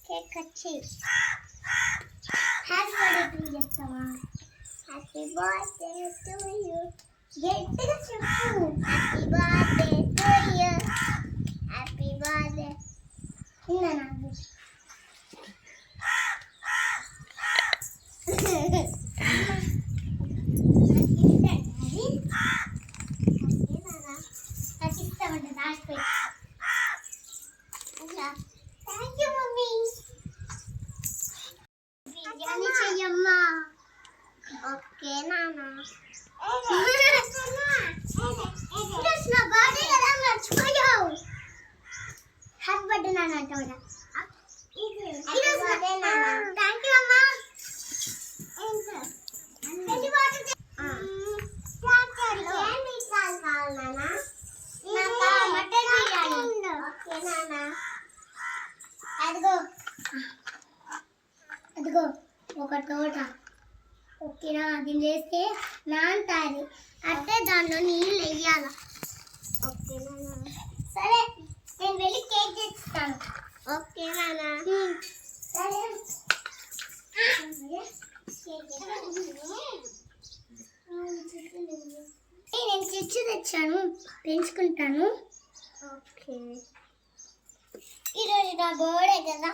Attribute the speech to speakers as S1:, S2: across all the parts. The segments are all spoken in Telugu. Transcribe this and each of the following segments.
S1: కేక్ కట్ చేయి. హ్యాపీ బర్త్డే టు చెప్తావా? Happy birthday to you. గట్టిగా చెప్పు. Happy birthday to you. Happy birthday. ఇలా నాకు థ్యాంక్ యూ మమ్మీ. బిర్యానీ చెయ్యమ్మా. ఓకే నాన్న. ఈరోజు నా బర్త్డే కదా, మర్చిపోయావు. హ్యాపీ బర్త్డే నాన్న అంటావురా. ఈరోజు బర్త్డే నాన్న. థ్యాంక్ యూ అమ్మా. అదిగో ఒక తోట. ఓకేనా? అది వేస్తే నాంతాది అంటే దాంట్లో నీళ్ళు వేయాల. ఓకేనా? సరే, నేను వెళ్ళి కేక్ తెస్తాను. ఓకేనా? సరే, నేను చిచ్చు తెచ్చాను, పెంచుకుంటాను. ఓకే, ఈరోజు నా బర్త్డే కదా,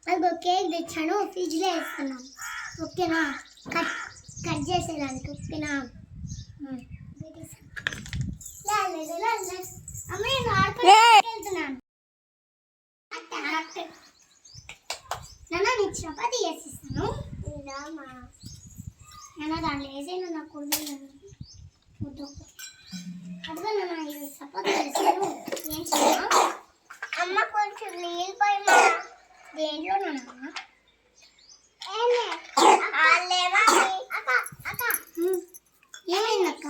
S1: అదిగో కేక్ తెచ్చాను, ఫ్రిడ్జ్లో వేస్తున్నాను. ఓకేనా? కట్ చేసేదానికి. ఓకేనా? అమ్మ నేను ఆడుకుంటున్నాను. నాన్న నీకు చపాతి చేసిస్తాను. నాన్న దాంట్లో వేసేను నా కొడుకు. అదిగో నాన్న చపాతి చేస్తాను. ఏం చేయాలి అమ్మ? కొంచెం నీళ్ళు పోయమా. దేంట్లో నాన్న? ఏమైందక్క?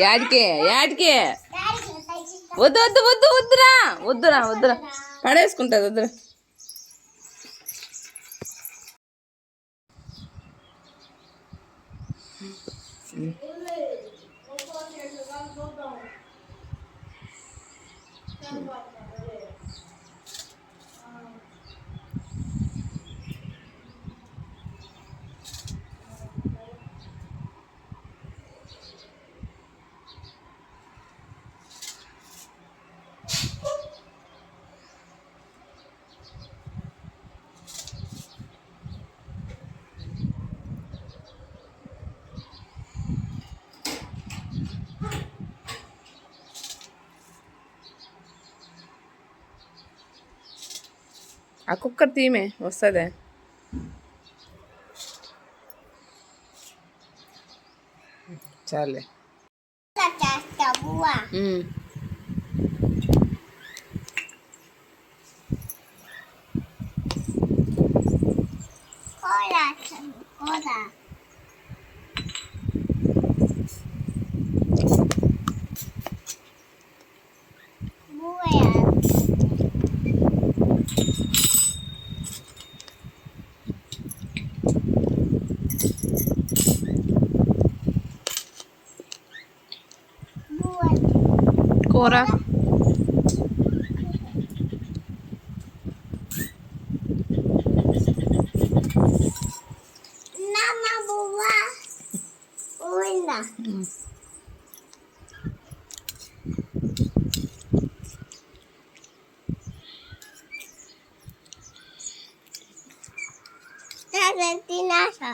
S2: యాడికే యాడికే? వద్దు వద్దు వద్దు వద్దురా వద్దురా వద్దురా, పడేసుకుంటుంది. వద్దురా. ఆ కుక్కర్ తీమే వస్తుందే. చాలే. కూర
S1: తినాసా